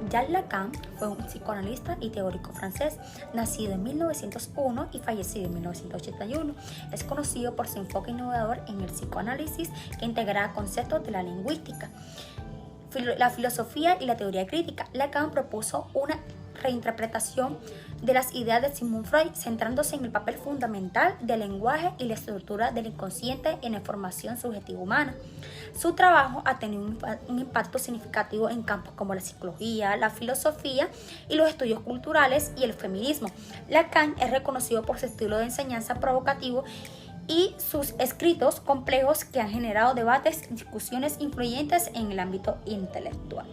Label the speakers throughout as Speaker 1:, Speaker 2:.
Speaker 1: Jacques Lacan fue un psicoanalista y teórico francés, nacido en 1901 y fallecido en 1981. Es conocido por su enfoque innovador en el psicoanálisis que integraba conceptos de la lingüística, la filosofía y la teoría crítica. Lacan propuso una reinterpretación de las ideas de Sigmund Freud, centrándose en el papel fundamental del lenguaje y la estructura del inconsciente en la formación subjetiva humana. Su trabajo ha tenido un impacto significativo en campos como la psicología, la filosofía y los estudios culturales y el feminismo. Lacan es reconocido por su estilo de enseñanza provocativo y sus escritos complejos que han generado debates y discusiones influyentes en el ámbito intelectual.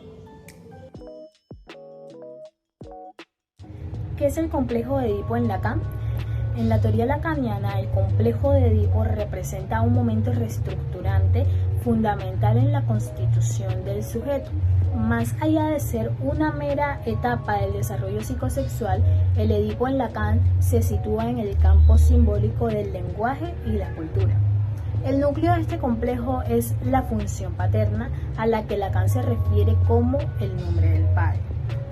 Speaker 2: ¿Qué es el complejo de Edipo en Lacan? En la teoría lacaniana, el complejo de Edipo representa un momento reestructurante fundamental en la constitución del sujeto. Más allá de ser una mera etapa del desarrollo psicosexual, el Edipo en Lacan se sitúa en el campo simbólico del lenguaje y la cultura. El núcleo de este complejo es la función paterna, a la que Lacan se refiere como el nombre del padre.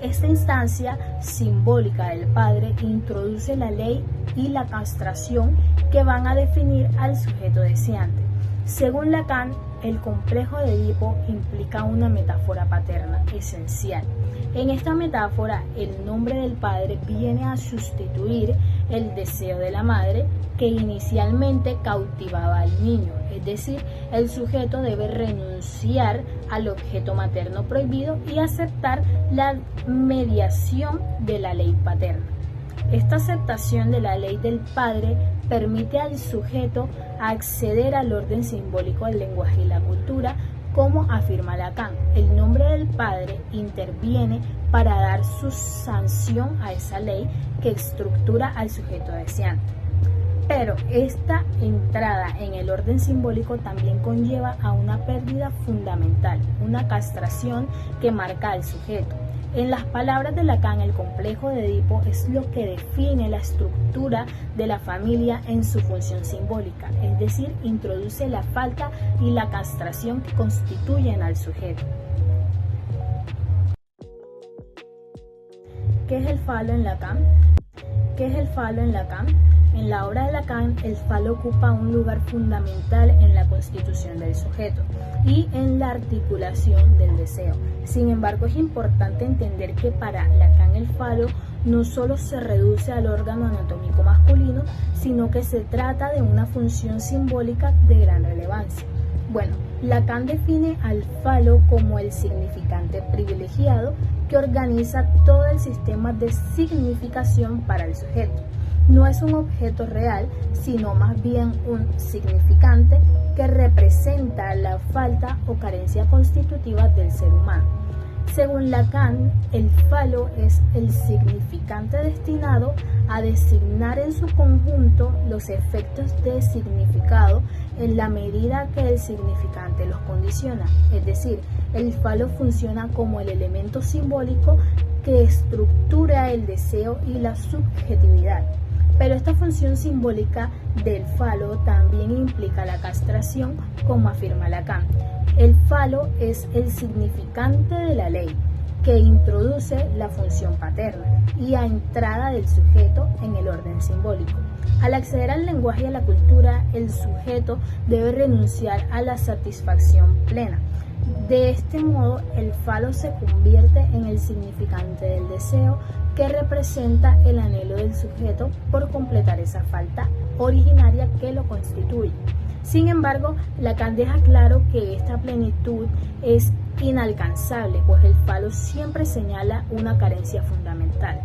Speaker 2: Esta instancia simbólica del padre introduce la ley y la castración que van a definir al sujeto deseante. Según Lacan, el complejo de Edipo implica una metáfora paterna esencial. En esta metáfora, el nombre del padre viene a sustituir el deseo de la madre que inicialmente cautivaba al niño, es decir, el sujeto debe renunciar al objeto materno prohibido y aceptar la mediación de la ley paterna. Esta aceptación de la ley del padre permite al sujeto acceder al orden simbólico del lenguaje y la cultura, como afirma Lacan. El nombre del padre interviene para dar su sanción a esa ley que estructura al sujeto deseante. Pero esta entrada en el orden simbólico también conlleva a una pérdida fundamental, una castración que marca al sujeto. En las palabras de Lacan, el complejo de Edipo es lo que define la estructura de la familia en su función simbólica, es decir, introduce la falta y la castración que constituyen al sujeto. ¿Qué es el falo en Lacan? ¿Qué es el falo en Lacan? En la obra de Lacan, el falo ocupa un lugar fundamental en la constitución del sujeto y en la articulación del deseo. Sin embargo, es importante entender que para Lacan el falo no solo se reduce al órgano anatómico masculino, sino que se trata de una función simbólica de gran relevancia. Bueno, Lacan define al falo como el significante privilegiado que organiza todo el sistema de significación para el sujeto. No es un objeto real, sino más bien un significante que representa la falta o carencia constitutiva del ser humano. Según Lacan, el falo es el significante destinado a designar en su conjunto los efectos de significado en la medida que el significante los condiciona. Es decir, el falo funciona como el elemento simbólico que estructura el deseo y la subjetividad. Pero esta función simbólica del falo también implica la castración, como afirma Lacan. El falo es el significante de la ley, que introduce la función paterna y a entrada del sujeto en el orden simbólico. Al acceder al lenguaje y a la cultura, el sujeto debe renunciar a la satisfacción plena. De este modo, el falo se convierte en el significante del deseo que representa el anhelo del sujeto por completar esa falta originaria que lo constituye. Sin embargo, Lacan deja claro que esta plenitud es inalcanzable, pues el falo siempre señala una carencia fundamental.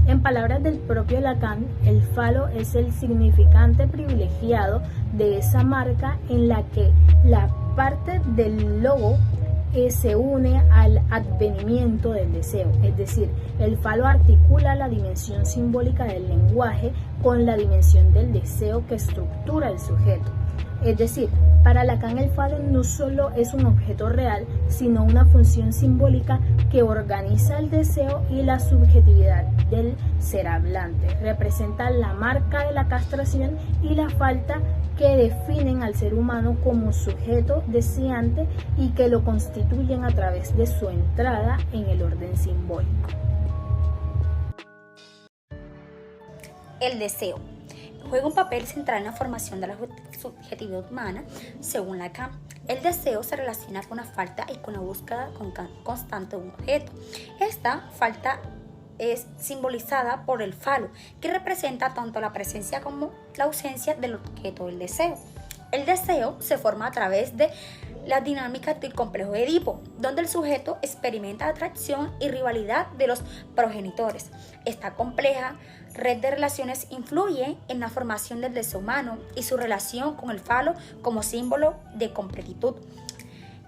Speaker 2: En palabras del propio Lacan, el falo es el significante privilegiado de esa marca en la que la parte del logo se une al advenimiento del deseo, es decir, el falo articula la dimensión simbólica del lenguaje con la dimensión del deseo que estructura el sujeto. Es decir, para Lacan el falo no solo es un objeto real, sino una función simbólica que organiza el deseo y la subjetividad del ser hablante. Representa la marca de la castración y la falta que definen al ser humano como sujeto deseante y que lo constituyen a través de su entrada en el orden simbólico.
Speaker 1: El deseo juega un papel central en la formación de la subjetividad humana, según Lacan. El deseo se relaciona con la falta y con la búsqueda constante de un objeto. Esta falta es simbolizada por el falo, que representa tanto la presencia como la ausencia del objeto del deseo. El deseo se forma a través de la dinámica del complejo de Edipo, donde el sujeto experimenta atracción y rivalidad de los progenitores. Esta compleja red de relaciones influye en la formación del deseo humano y su relación con el falo como símbolo de completitud.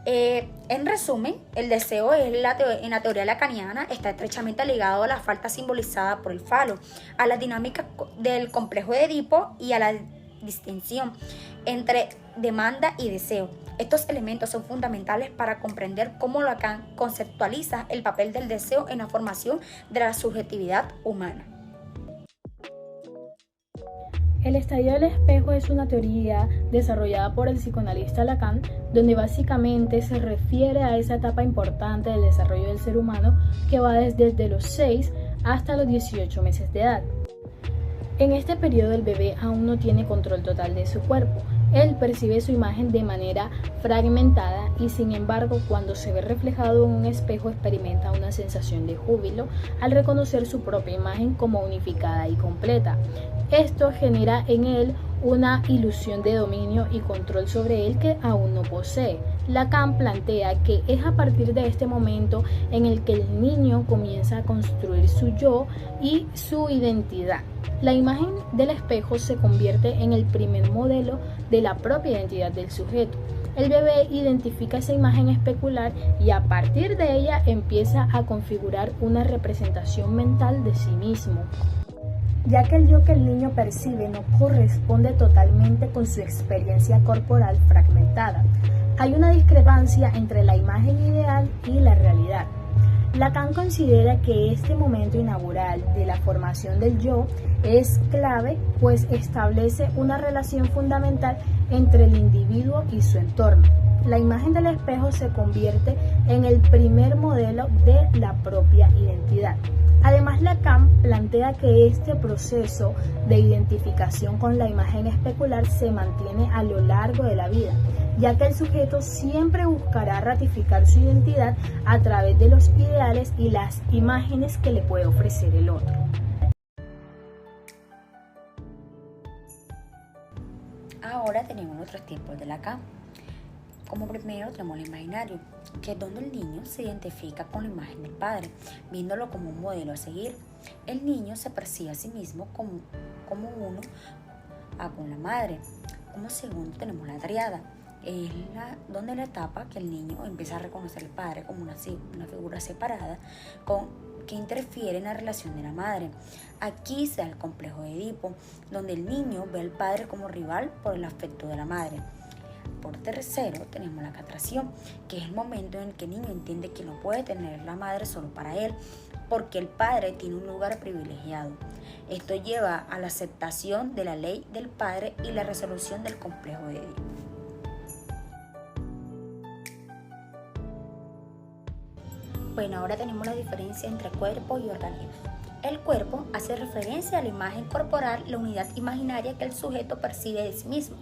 Speaker 1: En resumen, el deseo en la teoría lacaniana está estrechamente ligado a la falta simbolizada por el falo, a la dinámica del complejo de Edipo y a la distinción entre demanda y deseo. Estos elementos son fundamentales para comprender cómo Lacan conceptualiza el papel del deseo en la formación de la subjetividad humana.
Speaker 2: El estadio del espejo es una teoría desarrollada por el psicoanalista Lacan, donde básicamente se refiere a esa etapa importante del desarrollo del ser humano que va desde los 6 hasta los 18 meses de edad. En este periodo el bebé aún no tiene control total de su cuerpo. Él percibe su imagen de manera fragmentada y sin embargo cuando se ve reflejado en un espejo experimenta una sensación de júbilo al reconocer su propia imagen como unificada y completa. Esto genera en él una ilusión de dominio y control sobre él que aún no posee. Lacan plantea que es a partir de este momento en el que el niño comienza a construir su yo y su identidad. La imagen del espejo se convierte en el primer modelo de la propia identidad del sujeto. El bebé identifica esa imagen especular y a partir de ella empieza a configurar una representación mental de sí mismo. Ya que el yo que el niño percibe no corresponde totalmente con su experiencia corporal fragmentada. Hay una discrepancia entre la imagen ideal y la realidad. Lacan considera que este momento inaugural de la formación del yo es clave, pues establece una relación fundamental entre el individuo y su entorno. La imagen del espejo se convierte en el primer modelo de la propia identidad. Además, Lacan plantea que este proceso de identificación con la imagen especular se mantiene a lo largo de la vida, ya que el sujeto siempre buscará ratificar su identidad a través de los ideales y las imágenes que le puede ofrecer el otro.
Speaker 1: Ahora tenemos otros tipos de Lacan. Como primero tenemos el imaginario, que es donde el niño se identifica con la imagen del padre, viéndolo como un modelo a seguir. El niño se percibe a sí mismo como uno con la madre. Como segundo tenemos la triada, es donde la etapa que el niño empieza a reconocer al padre como una figura separada que interfiere en la relación de la madre. Aquí se da el complejo de Edipo, donde el niño ve al padre como rival por el afecto de la madre. Por tercero tenemos la castración, que es el momento en el que el niño entiende que no puede tener la madre solo para él, porque el padre tiene un lugar privilegiado. Esto lleva a la aceptación de la ley del padre y la resolución del complejo de Edipo. Bueno, ahora tenemos la diferencia entre cuerpo y organismo. El cuerpo hace referencia a la imagen corporal, la unidad imaginaria que el sujeto percibe de sí mismo.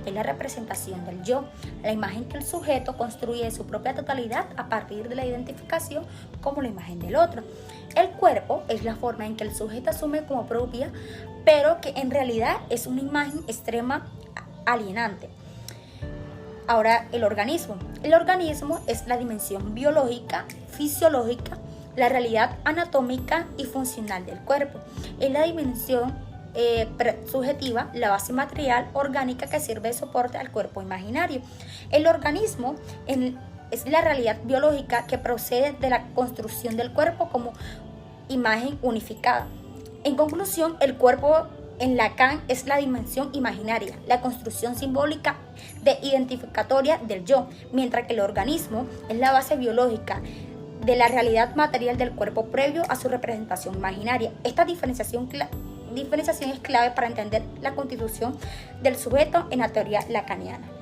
Speaker 1: Es la representación del yo, la imagen que el sujeto construye de su propia totalidad a partir de la identificación como la imagen del otro. El cuerpo es la forma en que el sujeto asume como propia, pero que en realidad es una imagen extrema alienante. Ahora, el organismo. El organismo es la dimensión biológica, fisiológica, la realidad anatómica y funcional del cuerpo. Es la dimensión subjetiva, la base material orgánica que sirve de soporte al cuerpo imaginario. El organismo es la realidad biológica que procede de la construcción del cuerpo como imagen unificada. En conclusión, el cuerpo en Lacan es la dimensión imaginaria, la construcción simbólica de identificatoria del yo, mientras que el organismo es la base biológica de la realidad material del cuerpo previo a su representación imaginaria. Esta diferenciación es clave para entender la constitución del sujeto en la teoría lacaniana.